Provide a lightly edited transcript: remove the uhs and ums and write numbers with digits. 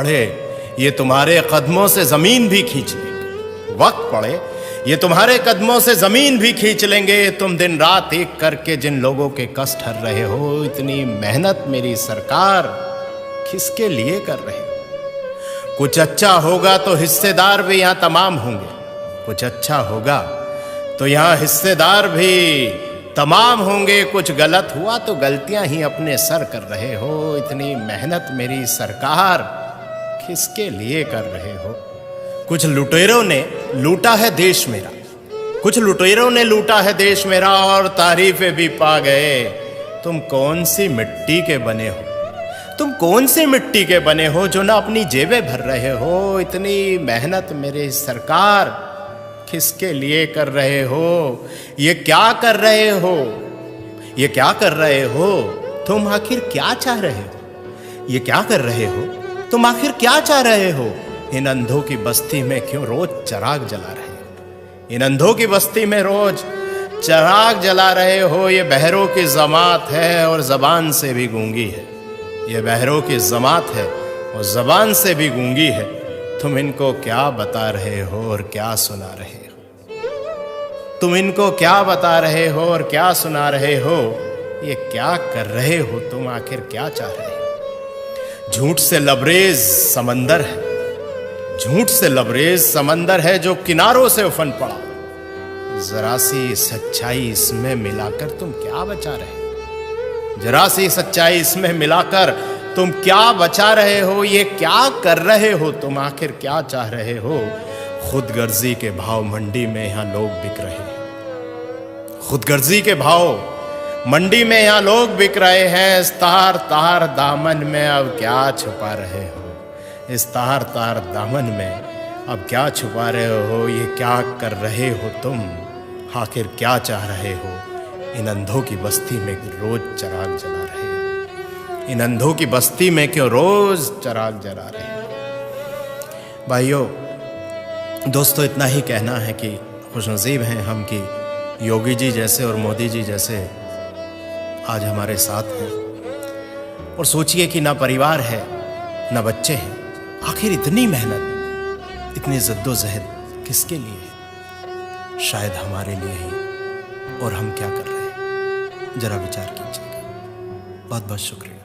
पड़े ये तुम्हारे कदमों से जमीन भी खींच लेंगे। वक्त पड़े ये तुम्हारे कदमों से जमीन भी खींच लेंगे। तुम दिन रात एक करके जिन लोगों के कष्ट हर रहे हो, इतनी मेहनत मेरी सरकार किसके लिए कर रहे हो? कुछ अच्छा होगा तो हिस्सेदार भी यहां तमाम होंगे। कुछ अच्छा होगा तो यहां हिस्सेदार भी तमाम होंगे। कुछ गलत हुआ तो गलतियां ही अपने सर कर रहे हो। इतनी मेहनत मेरी सरकार किसके लिए कर रहे हो? कुछ लुटेरों ने लूटा है देश मेरा, कुछ लुटेरों ने लूटा है देश मेरा और तारीफें भी पा गए। तुम कौन सी मिट्टी के बने हो? तुम कौन सी मिट्टी के बने हो जो ना अपनी जेबें भर रहे हो? इतनी मेहनत मेरे सरकार किसके लिए कर रहे हो? ये क्या कर रहे हो? ये क्या कर रहे हो? तुम आखिर क्या चाह रहे हो? ये क्या कर रहे हो? तुम आखिर क्या चाह रहे हो? इन अंधों की बस्ती में क्यों रोज चिराग जला रहे हो? इन अंधों की बस्ती में रोज चिराग जला रहे हो। ये बहरों की जमात है और जबान से भी गूंगी है। ये बहरों की जमात है और जबान से भी गूंगी है। तुम इनको क्या बता रहे हो और क्या सुना रहे हो? तुम इनको क्या बता रहे हो और क्या सुना रहे हो? ये क्या कर रहे हो? तुम आखिर क्या चाह रहे हो? झूठ से लबरेज समंदर है, झूठ से लबरेज समंदर है जो किनारों से उफन पड़ा। जरा सी सच्चाई इसमें मिलाकर तुम क्या बचा रहे हो? जरा सी सच्चाई इसमें मिलाकर तुम क्या बचा रहे हो? ये क्या कर रहे हो? तुम आखिर क्या चाह रहे हो? खुदगर्जी के भाव मंडी में यहां लोग बिक रहे हैं। खुदगर्जी के भाव मंडी में यहां लोग बिक रहे हैं। इस तार तार दामन में अब क्या छुपा रहे हो? इस तार तार दामन में अब क्या छुपा रहे हो? ये क्या कर रहे हो तुम? आखिर क्या चाह रहे हो? इन अंधों की बस्ती में रोज चिराग जला रहे हो। इन अंधों की बस्ती में क्यों रोज चिराग जला रहे हो? भाइयों दोस्तों, इतना ही कहना है कि खुशनसीब हैं हम कि योगी जी जैसे और मोदी जी जैसे आज हमारे साथ हैं। और सोचिए कि ना परिवार है ना बच्चे हैं, आखिर इतनी मेहनत इतनी जद्दोजहद किसके लिए है? शायद हमारे लिए ही। और हम क्या कर रहे हैं? जरा विचार कीजिएगा। बहुत बहुत शुक्रिया।